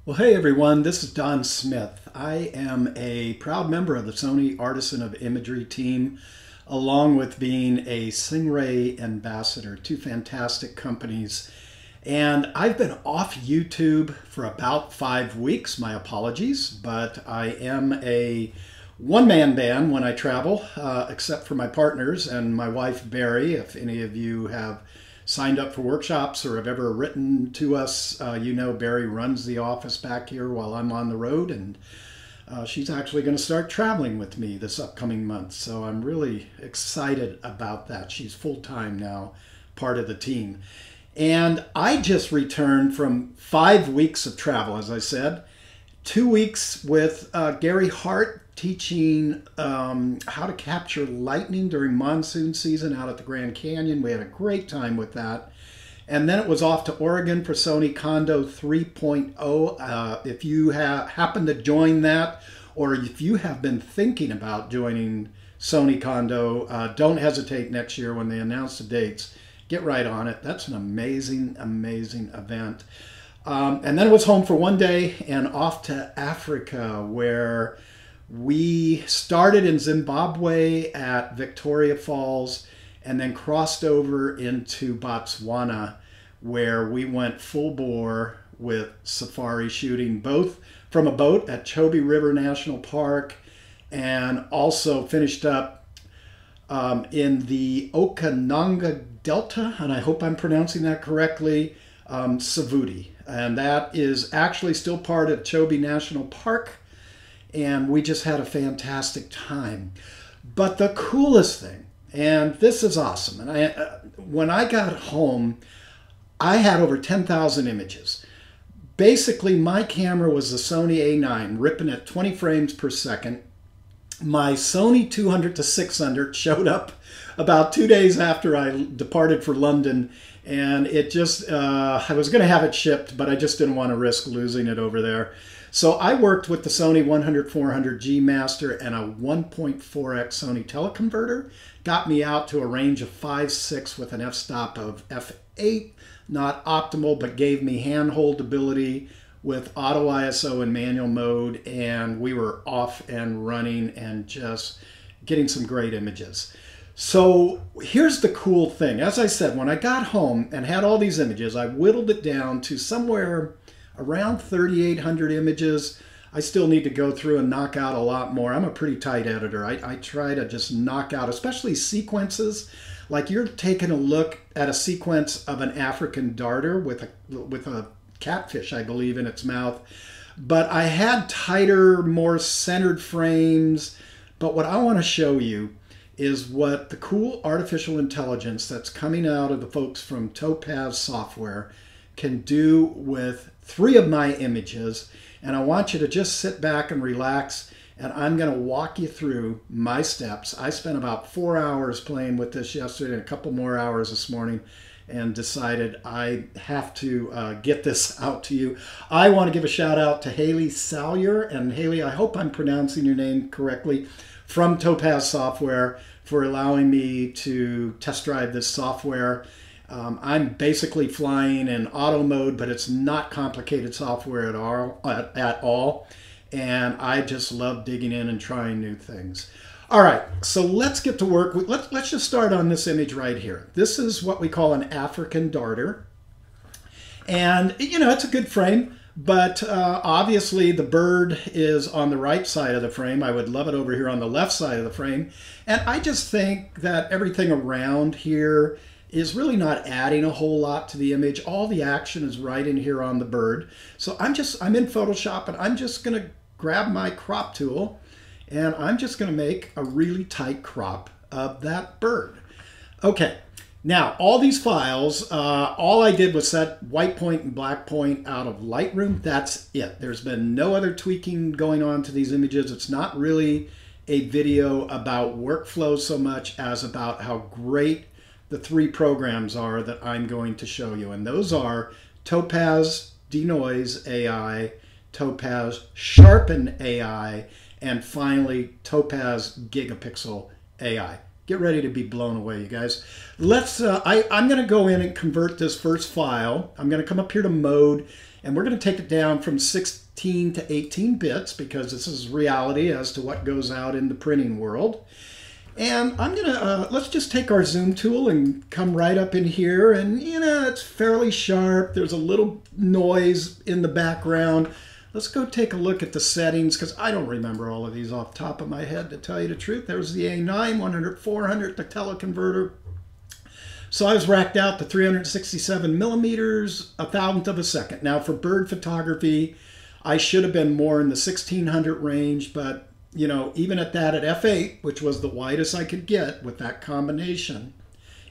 Well, hey everyone, this is Don Smith. I am a proud member of the Sony Artisan of Imagery team, along with being a Stingray ambassador, two fantastic companies. And I've been off YouTube for about 5 weeks, my apologies, but I am a one-man band when I travel, except for my partners and my wife, Barry. If any of you have signed up for workshops or have ever written to us, you know Barry runs the office back here while I'm on the road, and she's actually going to start traveling with me this upcoming month. So I'm really excited about that. She's full-time now, part of the team. And I just returned from 5 weeks of travel, as I said. 2 weeks with Gary Hart teaching how to capture lightning during monsoon season out at the Grand Canyon. We had a great time with that. And then it was off to Oregon for Sony Kondo 3.0. If you happen to join that, or if you have been thinking about joining Sony Kondo, don't hesitate next year when they announce the dates. Get right on it. That's an amazing, amazing event. And then it was home for one day and off to Africa, where we started in Zimbabwe at Victoria Falls and then crossed over into Botswana, where we went full bore with safari shooting, both from a boat at Chobe River National Park and also finished up in the Okanagan Delta, and I hope I'm pronouncing that correctly, Savuti. And that is actually still part of Chobe National Park. And we just had a fantastic time. But the coolest thing, and this is awesome, and when I got home, I had over 10,000 images. Basically, my camera was the Sony A9, ripping at 20 frames per second. My Sony 200-600 showed up about 2 days after I departed for London, and it just, I was going to have it shipped, but I just didn't want to risk losing it over there. So I worked with the Sony 100-400G Master and a 1.4x Sony teleconverter. Got me out to a range of 5.6 with an f-stop of f8. Not optimal, but gave me handhold ability with auto ISO and manual mode, and we were off and running and just getting some great images. So here's the cool thing. As I said, when I got home and had all these images, I whittled it down to somewhere around 3,800 images. I still need to go through and knock out a lot more. I'm a pretty tight editor. I try to just knock out, especially sequences. Like you're taking a look at a sequence of an African darter with a catfish, I believe, in its mouth. But I had tighter, more centered frames. But what I want to show you is what the cool artificial intelligence that's coming out of the folks from Topaz Software can do with 3 of my images. And I want you to just sit back and relax, and I'm going to walk you through my steps. I spent about 4 hours playing with this yesterday and a couple more hours this morning, and decided I have to get this out to you. I want to give a shout out to Haley Salyer, and Haley, I hope I'm pronouncing your name correctly, from Topaz Software, for allowing me to test drive this software. I'm basically flying in auto mode, but it's not complicated software at all. And I just love digging in and trying new things. All right, so let's get to work. Let's just start on this image right here. This is what we call an African darter. And, you know, it's a good frame, but obviously the bird is on the right side of the frame. I would love it over here on the left side of the frame. And I just think that everything around here is really not adding a whole lot to the image. All the action is right in here on the bird. So I'm in Photoshop, and I'm just gonna grab my crop tool, and I'm just gonna make a really tight crop of that bird. Okay, now all these files, all I did was set white point and black point out of Lightroom. That's it. There's been no other tweaking going on to these images. It's not really a video about workflow so much as about how great the 3 programs are that I'm going to show you. And those are Topaz Denoise AI, Topaz Sharpen AI, and finally Topaz Gigapixel AI. Get ready to be blown away, you guys. I'm going to go in and convert this first file. I'm going to come up here to mode, And we're going to take it down from 16 to 18 bits because this is reality as to what goes out in the printing world. And I'm going to, let's just take our zoom tool and come right up in here. And, you know, it's fairly sharp. There's a little noise in the background. Let's go take a look at the settings because I don't remember all of these off the top of my head, to tell you the truth. There's the A9, 100/400, the teleconverter. So I was racked out to 367 millimeters, a thousandth of a second. Now for bird photography, I should have been more in the 1600 range, but you know, even at that, at f8, which was the widest I could get with that combination,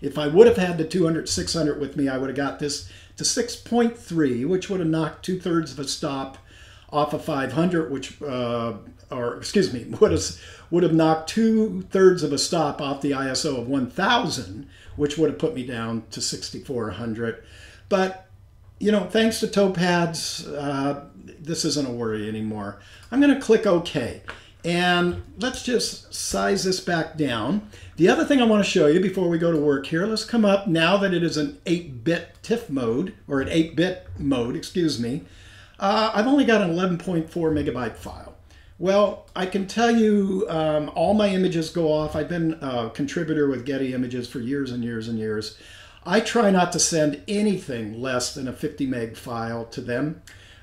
if I would have had the 200/600 with me, I would have got this to 6.3, which would have knocked 2/3 of a stop off of 500, which, or excuse me, would have knocked 2/3 of a stop off the ISO of 1000, which would have put me down to 6400. But, you know, thanks to Topaz, this isn't a worry anymore. I'm going to click OK. And let's just size this back down. The other thing I want to show you before we go to work here, let's come up now that it is an 8-bit TIFF mode, or an 8-bit mode, excuse me. I've only got an 11.4 megabyte file. Well, I can tell you all my images go off. I've been a contributor with Getty Images for years and years and years. I try not to send anything less than a 50 meg file to them.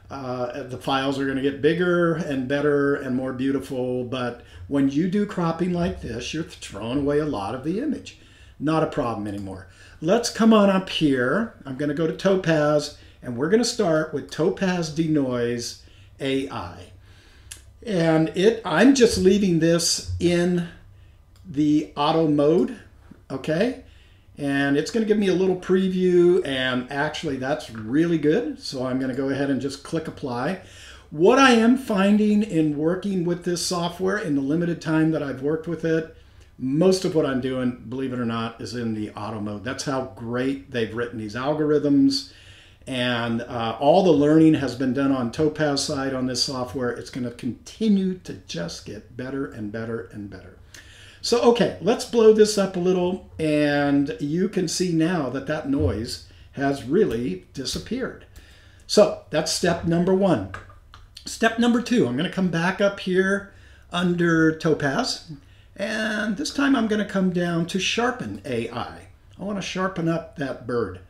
The files are going to get bigger and better and more beautiful, but when you do cropping like this, you're throwing away a lot of the image. Not a problem anymore. Let's come on up here. I'm going to go to Topaz, and we're going to start with Topaz Denoise AI. And I'm just leaving this in the auto mode, okay? And it's going to give me a little preview, and actually that's really good. So I'm going to go ahead and just click apply. What I am finding in working with this software in the limited time that I've worked with it, most of what I'm doing, believe it or not, is in the auto mode. That's how great they've written these algorithms. And all the learning has been done on Topaz side on this software. It's going to continue to just get better and better and better. So, okay, let's blow this up a little, and you can see now that that noise has really disappeared. So that's step number one. Step number two, I'm going to come back up here under Topaz, and this time I'm going to come down to Sharpen AI. I want to sharpen up that bird.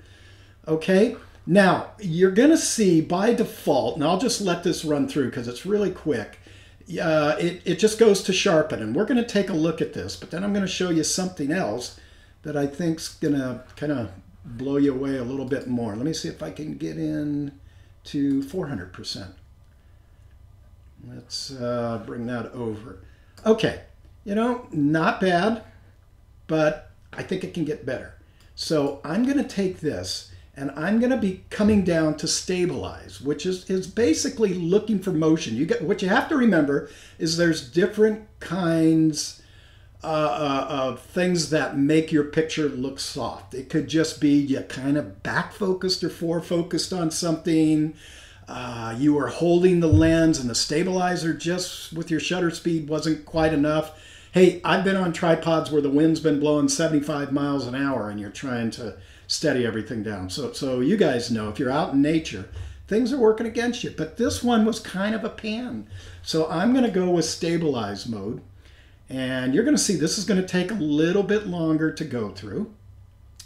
Okay, now you're going to see by default, and I'll just let this run through because it's really quick. It just goes to sharpen, and we're going to take a look at this, but then I'm going to show you something else that I think's going to kind of blow you away a little bit more. Let me see if I can get in to 400%. Let's bring that over. Okay, you know, not bad, but I think it can get better. So I'm going to take this, and I'm going to be coming down to stabilize, which is basically looking for motion. What you have to remember is there's different kinds of things that make your picture look soft. It could just be you kind of back focused or forward focused on something. You were holding the lens and the stabilizer just with your shutter speed wasn't quite enough. Hey, I've been on tripods where the wind's been blowing 75 miles an hour and you're trying to steady everything down. So you guys know if you're out in nature, things are working against you. But this one was kind of a pan. So I'm going to go with stabilize mode. And you're going to see this is going to take a little bit longer to go through.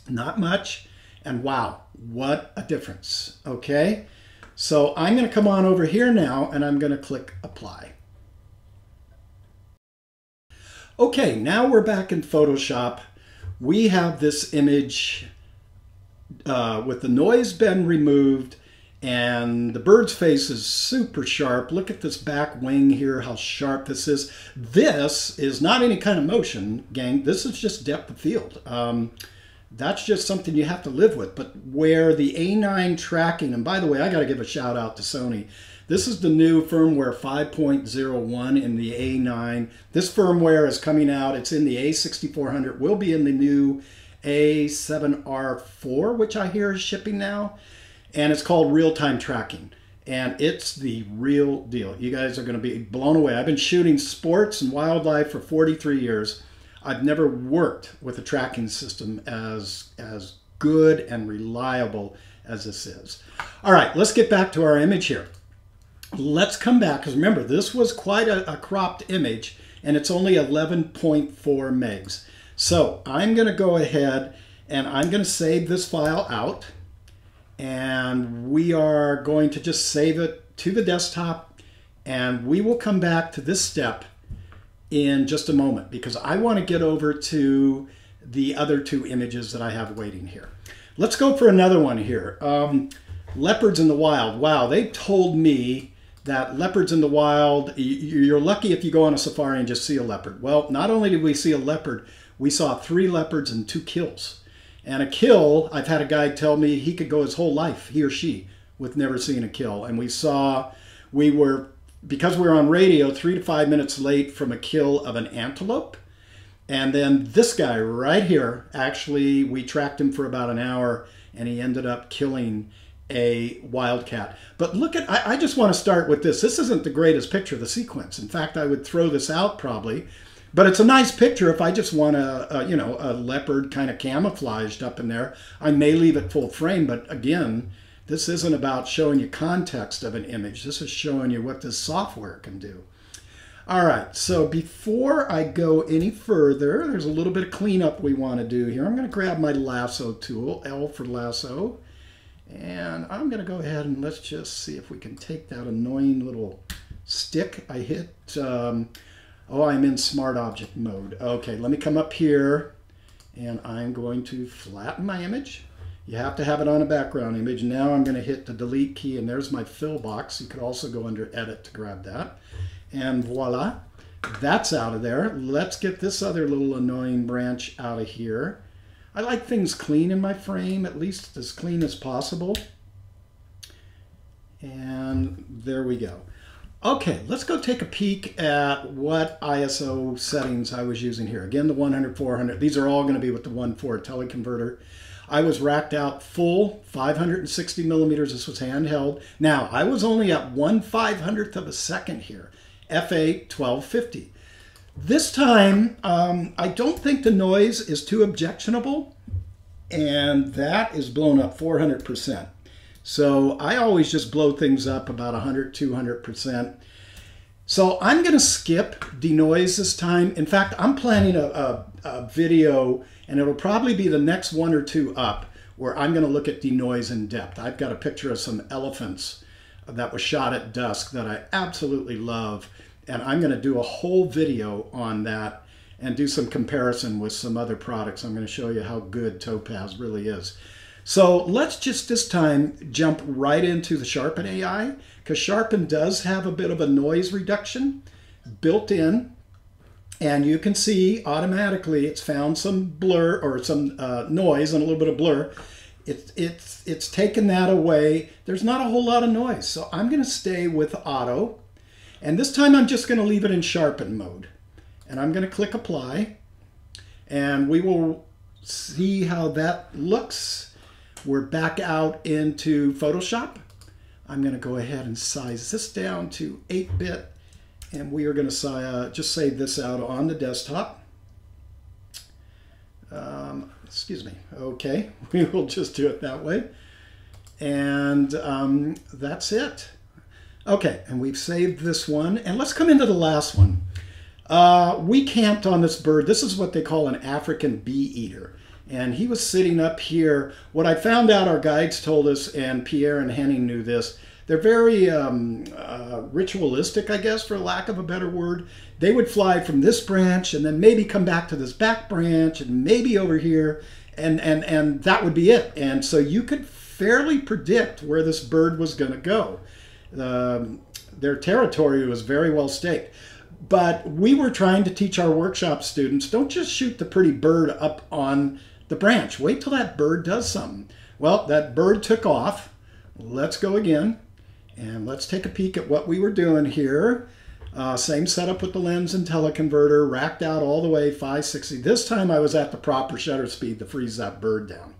Not much. And wow, what a difference. Okay. So I'm going to come on over here now and I'm going to click apply. Okay, now we're back in Photoshop. We have this image with the noise been removed and the bird's face is super sharp. Look at this back wing here, how sharp this is. This is not any kind of motion, gang. This is just depth of field. That's just something you have to live with. But where the A9 tracking, and by the way, I got to give a shout out to Sony. This is the new firmware 5.01 in the A9. This firmware is coming out. It's in the A6400. Will be in the new A7R4, which I hear is shipping now. And it's called real-time tracking. And it's the real deal. You guys are going to be blown away. I've been shooting sports and wildlife for 43 years. I've never worked with a tracking system as good and reliable as this is. All right, let's get back to our image here. Let's come back, because remember, this was quite a cropped image, and it's only 11.4 megs. So I'm going to go ahead and I'm going to save this file out, and we are going to just save it to the desktop, and we will come back to this step in just a moment, because I want to get over to the other two images that I have waiting here. Let's go for another one here. Leopards in the wild. Wow, they told me that leopards in the wild, you're lucky if you go on a safari and just see a leopard. Well, not only did we see a leopard, we saw 3 leopards and 2 kills. And a kill, I've had a guy tell me he could go his whole life, he or she, with never seeing a kill. And we were, because we were on radio, 3 to 5 minutes late from a kill of an antelope. And then this guy right here, actually, we tracked him for about an hour, and he ended up killing a wildcat. But look at, I just want to start with this. This isn't the greatest picture of the sequence. In fact, I would throw this out probably, but it's a nice picture if I just want a leopard kind of camouflaged up in there. I may leave it full frame, but again, this isn't about showing you context of an image. This is showing you what this software can do. All right, so before I go any further, there's a little bit of cleanup we want to do here. I'm going to grab my lasso tool, L for lasso. And I'm going to go ahead and let's just see if we can take that annoying little stick I hit. Oh, I'm in smart object mode. Okay, let me come up here and I'm going to flatten my image. You have to have it on a background image. Now I'm going to hit the delete key, and there's my fill box. You could also go under edit to grab that. And voila, that's out of there. Let's get this other little annoying branch out of here. I like things clean in my frame, at least as clean as possible. And there we go. Okay, let's go take a peek at what ISO settings I was using here. Again, the 100, 400. These are all going to be with the 1.4 teleconverter. I was racked out full, 560 millimeters. This was handheld. Now, I was only at 1/500th of a second here, FA 1250. This time, I don't think the noise is too objectionable, and that is blown up 400%. So I always just blow things up about 100, 200%. So I'm going to skip denoise this time. In fact, I'm planning a video, and it'll probably be the next 1 or 2 up, where I'm going to look at denoise in depth. I've got a picture of some elephants that was shot at dusk that I absolutely love. And I'm going to do a whole video on that and do some comparison with some other products. I'm going to show you how good Topaz really is. So let's just this time jump right into the Sharpen AI, because Sharpen does have a bit of a noise reduction built in. And you can see automatically it's found some blur or some noise and a little bit of blur. It's taken that away. There's not a whole lot of noise. So I'm going to stay with auto. And this time I'm just going to leave it in Sharpen mode. And I'm going to click apply. And we will see how that looks. We're back out into Photoshop. I'm going to go ahead and size this down to 8-bit. And we are going to just save this out on the desktop. Excuse me. Okay, we will just do it that way. And that's it. Okay, and we've saved this one, and let's come into the last one. We camped on this bird. This is what they call an African bee eater, and he was sitting up here. What I found out, our guides told us, and Pierre and Henning knew this, they're very ritualistic, I guess, for lack of a better word. They would fly from this branch and then maybe come back to this back branch and maybe over here, and that would be it. And so you could fairly predict where this bird was going to go. Their territory was very well staked. But we were trying to teach our workshop students, don't just shoot the pretty bird up on the branch. Wait till that bird does something. Well, that bird took off. Let's go again. And let's take a peek at what we were doing here. Same setup with the lens and teleconverter, racked out all the way 560. This time I was at the proper shutter speed to freeze that bird down.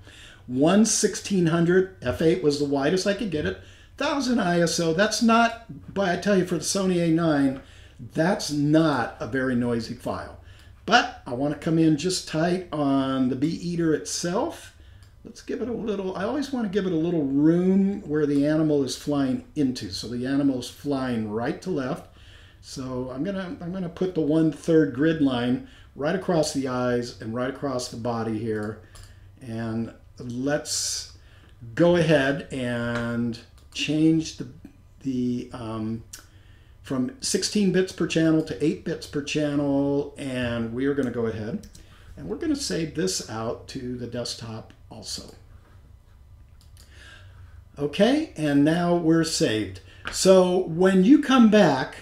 1/1600, f8 was the widest I could get it. 1000 ISO, that's not, but I tell you, for the Sony A9, that's not a very noisy file. But I want to come in just tight on the bee eater itself. let's give it a little, I always want to give it a little room where the animal is flying into. So the animal is flying right to left. So I'm gonna put the 1/3 grid line right across the eyes and right across the body here. And let's go ahead and change the from 16 bits per channel to 8 bits per channel. And we are going to go ahead and we're going to save this out to the desktop also. Okay, and now we're saved. So when you come back,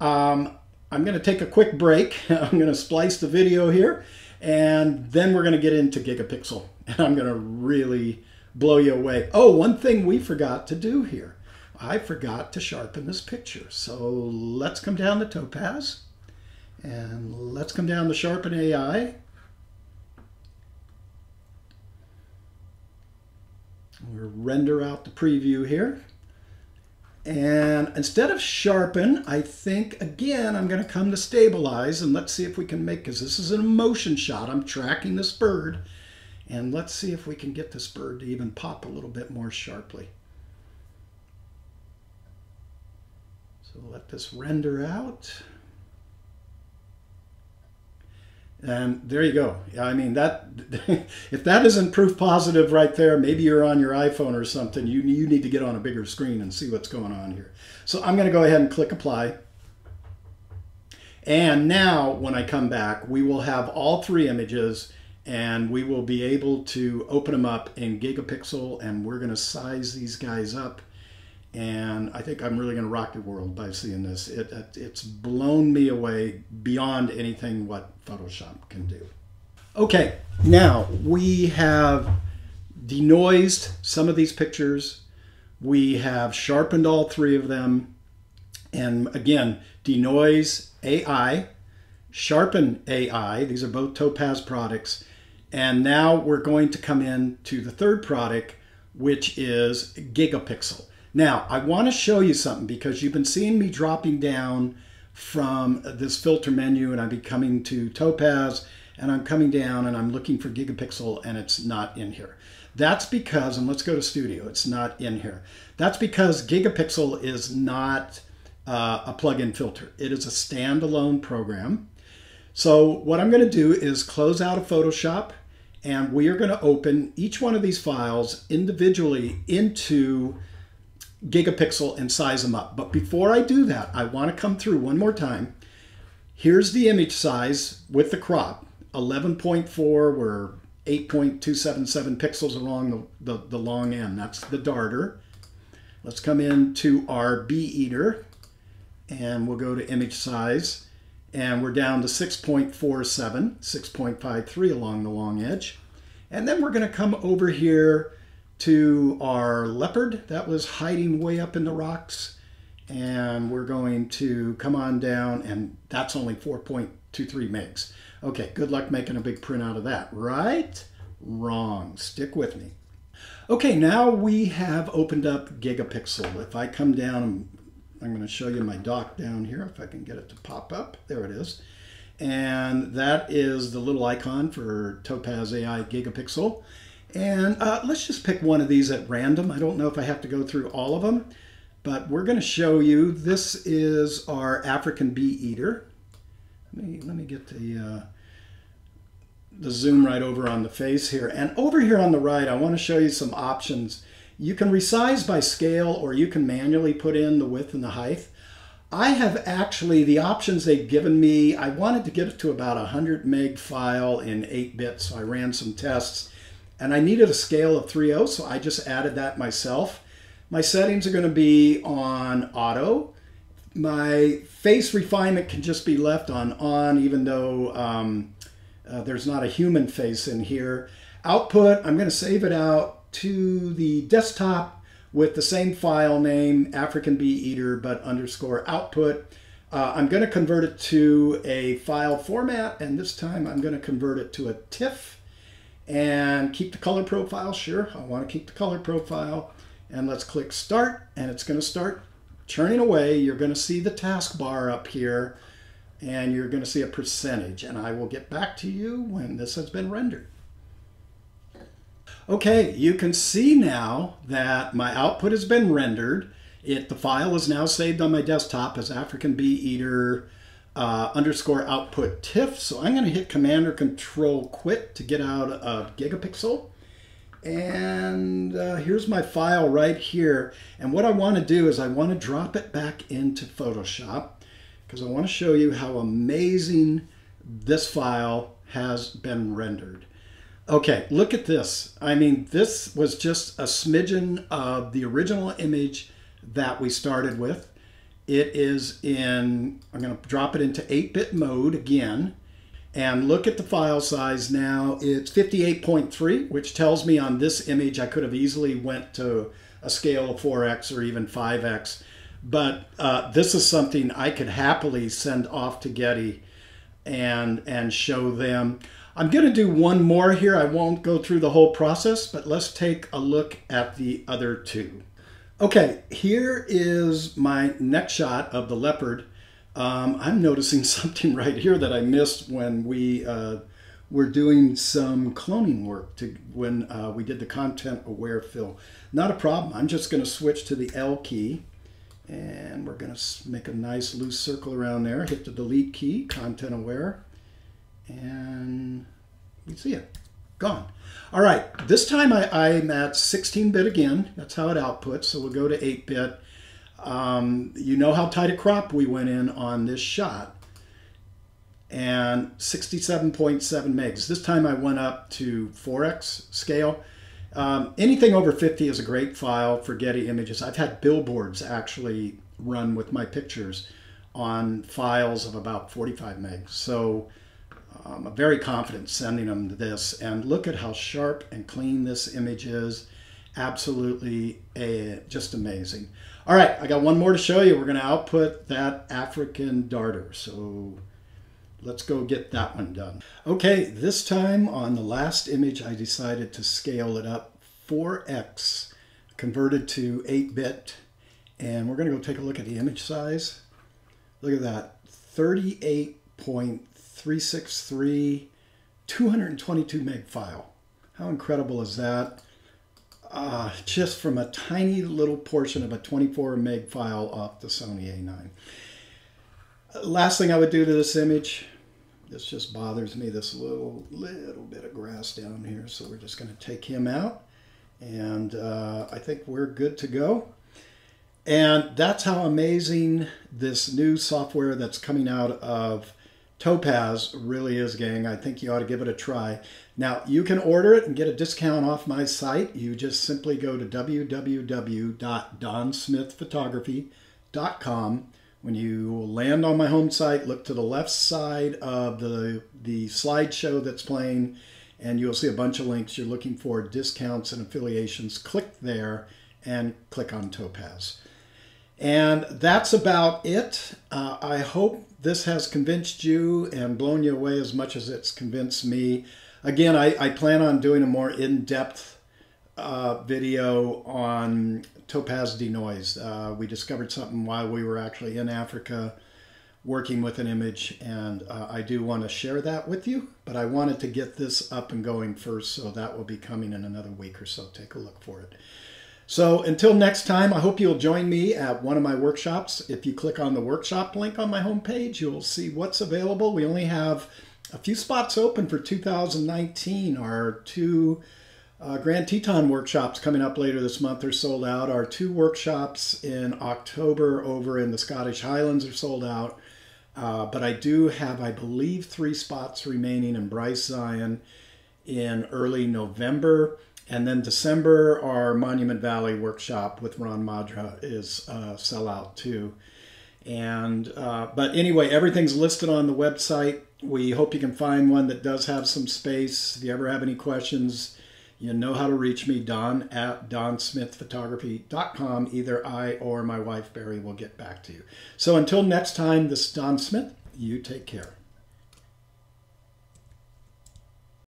I'm going to take a quick break. I'm going to splice the video here, and then we're going to get into Gigapixel. And I'm going to really blow you away. Oh, one thing we forgot to do here. I forgot to sharpen this picture. So let's come down to Topaz, and let's come down to Sharpen AI. We'll render out the preview here. And instead of sharpen, I think, again, I'm going to come to stabilize, and let's see if we can make, because this is a motion shot. I'm tracking this bird, and let's see if we can get this bird to even pop a little bit more sharply. So let this render out. And there you go. I mean, that if that isn't proof positive right there, maybe you're on your iPhone or something. You need to get on a bigger screen and see what's going on here. So I'm going to go ahead and click apply. And now when I come back, we will have all 3 images, and we will be able to open them up in Gigapixel, and we're going to size these guys up. And I think I'm really going to rock your world by seeing this. It's blown me away beyond anything what Photoshop can do. Okay, now we have denoised some of these pictures. We have sharpened all 3 of them. And again, denoise AI, sharpen AI. These are both Topaz products. And now we're going to come in to the 3rd product, which is Gigapixel. Now, I want to show you something, because you've been seeing me dropping down from this filter menu, and I'm coming to Topaz, and I'm coming down and I'm looking for Gigapixel, and it's not in here. That's because, and let's go to Studio, it's not in here. That's because Gigapixel is not a plug-in filter. It is a standalone program. So what I'm going to do is close out of Photoshop, and we are going to open each one of these files individually into Gigapixel and size them up. But before I do that, I want to come through one more time. Here's the image size with the crop, 11.4. We're 8.277 pixels along the long end. That's the darter. Let's come into our bee eater, and we'll go to image size, and we're down to 6.47, 6.53 along the long edge. And then we're going to come over here to our leopard that was hiding way up in the rocks, and we're going to come on down, and that's only 4.23 megs. Okay, good luck making a big print out of that. Right? Wrong. Stick with me. Okay, now we have opened up Gigapixel. If I come down, I'm going to show you my dock down here, if I can get it to pop up. There it is. And that is the little icon for Topaz AI Gigapixel. And let's just pick one of these at random. I don't know if I have to go through all of them, but we're going to show you. This is our African bee eater. Let me get the zoom right over on the face here. And over here on the right, I want to show you some options. You can resize by scale, or you can manually put in the width and the height. I have actually, the options they've given me, I wanted to get it to about 100 meg file in 8 bits, so I ran some tests. And I needed a scale of 3.0, so I just added that myself. My settings are going to be on auto. My face refinement can just be left on, even though there's not a human face in here. Output, I'm going to save it out to the desktop with the same file name, African bee eater, but underscore output. I'm going to convert it to a file format, and this time I'm going to convert it to a TIFF. And keep the color profile, sure, I want to keep the color profile. And let's click start, and it's going to start churning away. You're going to see the taskbar up here, and you're going to see a percentage. And I will get back to you when this has been rendered. Okay, you can see now that my output has been rendered. The file is now saved on my desktop as African Bee Eater underscore output TIFF. So I'm going to hit Command or Control Quit to get out of Gigapixel. And here's my file right here. And what I want to do is I want to drop it back into Photoshop because I want to show you how amazing this file has been rendered. Okay, look at this. I mean, this was just a smidgen of the original image that we started with. It is in, I'm going to drop it into 8-bit mode again. And look at the file size now. It's 58.3, which tells me on this image I could have easily went to a scale of 4x or even 5x. But this is something I could happily send off to Getty and show them. I'm going to do one more here. I won't go through the whole process, but let's take a look at the other two. Okay, here is my next shot of the leopard. I'm noticing something right here that I missed when we were doing some cloning work when we did the content aware fill. Not a problem. I'm just going to switch to the L key and we're going to make a nice loose circle around there. Hit the delete key, content aware. And you see it, gone. All right, this time I'm at 16-bit again. That's how it outputs, so we'll go to 8-bit. You know how tight a crop we went in on this shot. And 67.7 megs. This time I went up to 4x scale. Anything over 50 is a great file for Getty Images. I've had billboards actually run with my pictures on files of about 45 megs. So I'm very confident sending them to this. And look at how sharp and clean this image is. Absolutely just amazing. All right, I got one more to show you. We're going to output that African darter. So let's go get that one done. Okay, this time on the last image, I decided to scale it up 4x, converted to 8-bit. And we're going to go take a look at the image size. Look at that, 38.363, 222 meg file. How incredible is that? Just from a tiny little portion of a 24 meg file off the Sony A9. Last thing I would do to this image, this just bothers me, this little bit of grass down here. So we're just going to take him out. And I think we're good to go. And that's how amazing this new software that's coming out of Topaz really is, gang. I think you ought to give it a try. Now, you can order it and get a discount off my site. You just simply go to www.donsmithphotography.com. When you land on my home site, look to the left side of the slideshow that's playing, and you'll see a bunch of links. You're looking for discounts and affiliations. Click there and click on Topaz. And that's about it. I hope this has convinced you and blown you away as much as it's convinced me. Again, I plan on doing a more in-depth video on Topaz Denoise. We discovered something while we were actually in Africa working with an image, and I do want to share that with you, but I wanted to get this up and going first, so that will be coming in another week or so. Take a look for it. So until next time, I hope you'll join me at one of my workshops. If you click on the workshop link on my homepage, you'll see what's available. We only have a few spots open for 2019. Our two Grand Teton workshops coming up later this month are sold out. Our two workshops in October over in the Scottish Highlands are sold out. But I do have, I believe, 3 spots remaining in Bryce Zion in early November. And then December, our Monument Valley workshop with Ron Madra is sell out too. And but anyway, everything's listed on the website. We hope you can find one that does have some space. If you ever have any questions, you know how to reach me, Don at donsmithphotography.com. Either I or my wife, Barry, will get back to you. So until next time, this is Don Smith. You take care.